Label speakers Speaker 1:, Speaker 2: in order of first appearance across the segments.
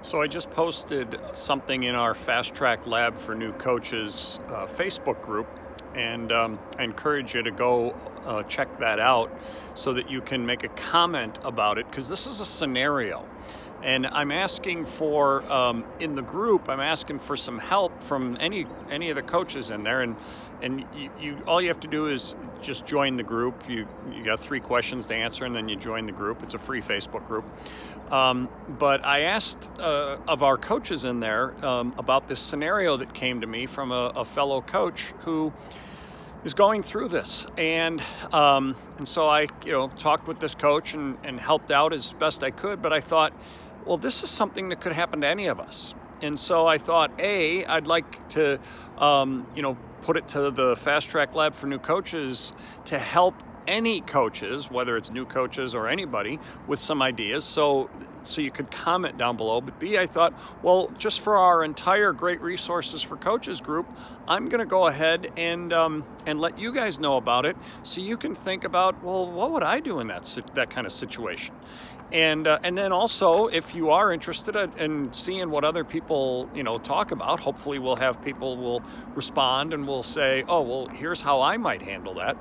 Speaker 1: So I just posted something in our Fast Track Lab for New Coaches Facebook group, and I encourage you to go check that out so that you can make a comment about it, because this is a scenario. And I'm asking for, in the group, I'm asking for some help from any of the coaches in there. And you all you have to do is just join the group. You got 3 questions to answer, and then you join the group. It's a free Facebook group. But I asked of our coaches in there about this scenario that came to me from a fellow coach who is going through this, and so I talked with this coach and helped out as best I could. But I thought, well, this is something that could happen to any of us. And so I thought, I'd like to, put it to the Fast Track Lab for New Coaches to help any coaches, whether it's new coaches or anybody, with some ideas. So you could comment down below. But B, I thought, well, just for our entire Great Resources for Coaches group, I'm going to go ahead and let you guys know about it, so you can think about, well, what would I do in that kind of situation? And then also, if you are interested in seeing what other people talk about, hopefully we'll have people will respond and will say, oh, well, here's how I might handle that.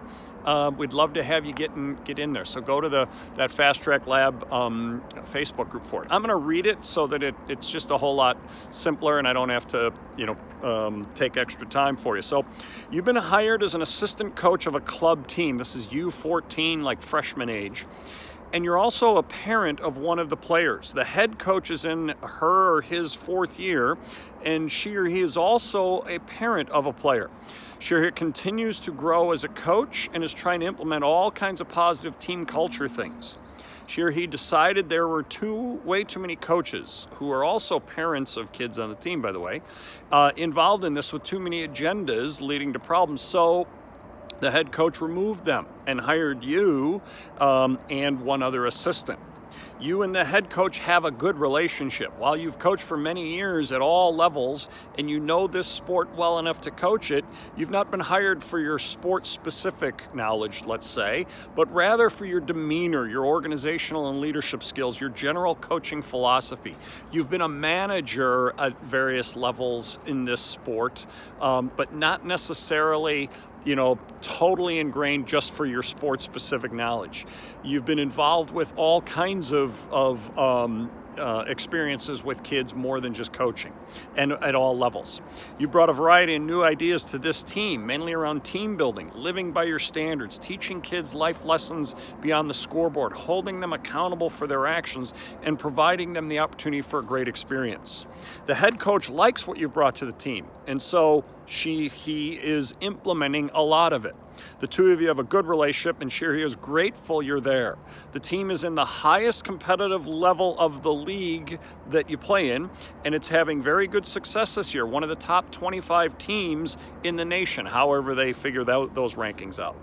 Speaker 1: We'd love to have you get in there. So go to that Fast Track Lab Facebook group for it. I'm going to read it so that it's just a whole lot simpler, and I don't have to take extra time for you. So you've been hired as an assistant coach of a club team. This is U14, like freshman age. And you're also a parent of one of the players. The head coach is in her or his 4th year, and she or he is also a parent of a player. She or he continues to grow as a coach and is trying to implement all kinds of positive team culture things. She or he decided there were way too many coaches, who are also parents of kids on the team, by the way, involved in this with too many agendas leading to problems. So the head coach removed them and hired you and one other assistant. You and the head coach have a good relationship. While you've coached for many years at all levels and you know this sport well enough to coach it, you've not been hired for your sport-specific knowledge, let's say, but rather for your demeanor, your organizational and leadership skills, your general coaching philosophy. You've been a manager at various levels in this sport, but not necessarily totally ingrained just for your sport-specific knowledge. You've been involved with all kinds of experiences with kids more than just coaching, and at all levels. You brought a variety of new ideas to this team, mainly around team building, living by your standards, teaching kids life lessons beyond the scoreboard, holding them accountable for their actions, and providing them the opportunity for a great experience. The head coach likes what you've brought to the team, and so he is implementing a lot of it. The two of you have a good relationship, and she is grateful you're there. The team is in the highest competitive level of the league that you play in, and it's having very good success this year. One of the top 25 teams in the nation, however they figure those rankings out.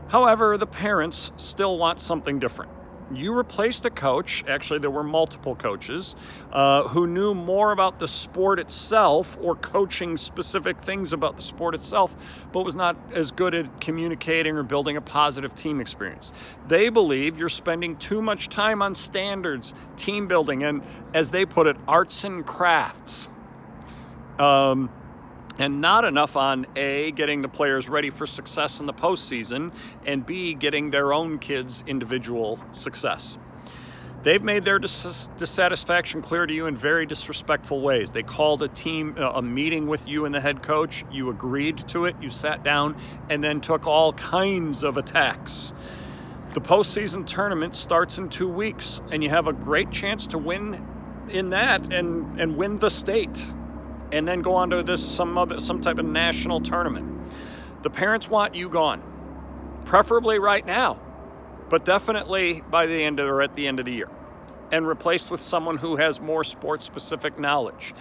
Speaker 1: However, the parents still want something different. You replaced a coach, actually there were multiple coaches, who knew more about the sport itself or coaching specific things about the sport itself, but was not as good at communicating or building a positive team experience. They believe you're spending too much time on standards, team building, and, as they put it, arts and crafts. And not enough on A, getting the players ready for success in the postseason, and B, getting their own kids' individual success. They've made their dissatisfaction clear to you in very disrespectful ways. They called a meeting with you and the head coach. You agreed to it. You sat down and then took all kinds of attacks. The postseason tournament starts in 2 weeks, and you have a great chance to win in that and win the state, and then go on to some type of national tournament. The parents want you gone, preferably right now, but definitely by the end at the end of the year, and replaced with someone who has more sports-specific knowledge.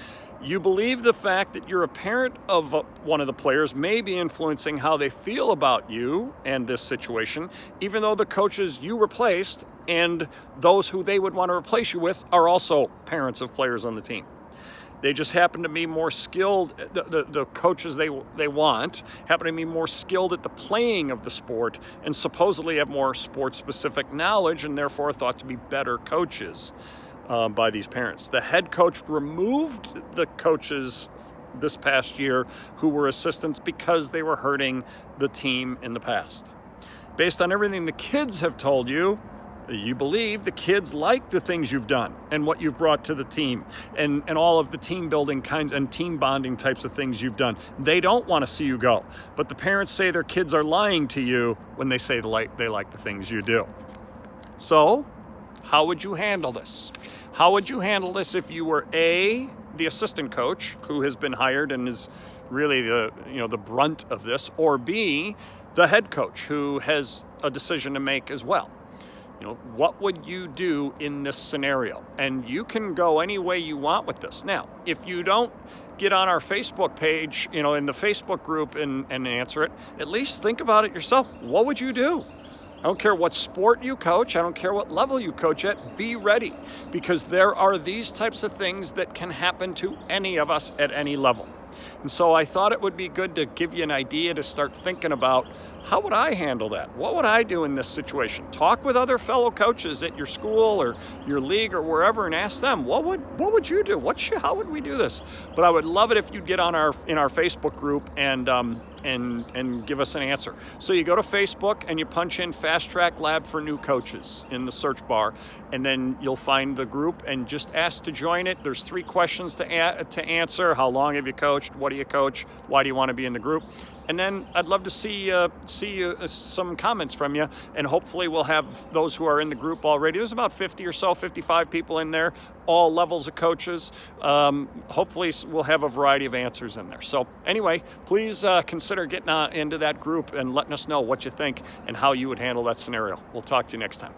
Speaker 1: You believe the fact that you're a parent of one of the players may be influencing how they feel about you and this situation, even though the coaches you replaced and those who they would want to replace you with are also parents of players on the team. They just happen to be more skilled, the coaches they want happen to be more skilled at the playing of the sport and supposedly have more sport-specific knowledge and therefore are thought to be better coaches. by these parents. The head coach removed the coaches this past year who were assistants because they were hurting the team in the past. Based on everything the kids have told you, you believe the kids like the things you've done and what you've brought to the team and all of the team building kinds and team bonding types of things you've done. They don't want to see you go, but the parents say their kids are lying to you when they say they like the things you do. So how would you handle this? How would you handle this if you were the assistant coach who has been hired and is really the brunt of this, or B, the head coach who has a decision to make as well? What would you do in this scenario? And you can go any way you want with this. Now, if you don't get on our Facebook page, in the Facebook group and answer it, at least think about it yourself. What would you do? I don't care what sport you coach. I don't care what level you coach at. Be ready, because there are these types of things that can happen to any of us at any level. And so I thought it would be good to give you an idea to start thinking about, how would I handle that? What would I do in this situation? Talk with other fellow coaches at your school or your league or wherever and ask them, what would you do? How would we do this? But I would love it if you'd get on in our Facebook group and give us an answer. So you go to Facebook and you punch in Fast Track Lab for New Coaches in the search bar, and then you'll find the group and just ask to join it. There's 3 questions to answer. How long have you coached? What do you coach? Why do you want to be in the group? And then I'd love to see some comments from you, and hopefully we'll have those who are in the group already. There's about 50 or so, 55 people in there, all levels of coaches. Hopefully we'll have a variety of answers in there. So anyway, please consider getting into that group and letting us know what you think and how you would handle that scenario. We'll talk to you next time.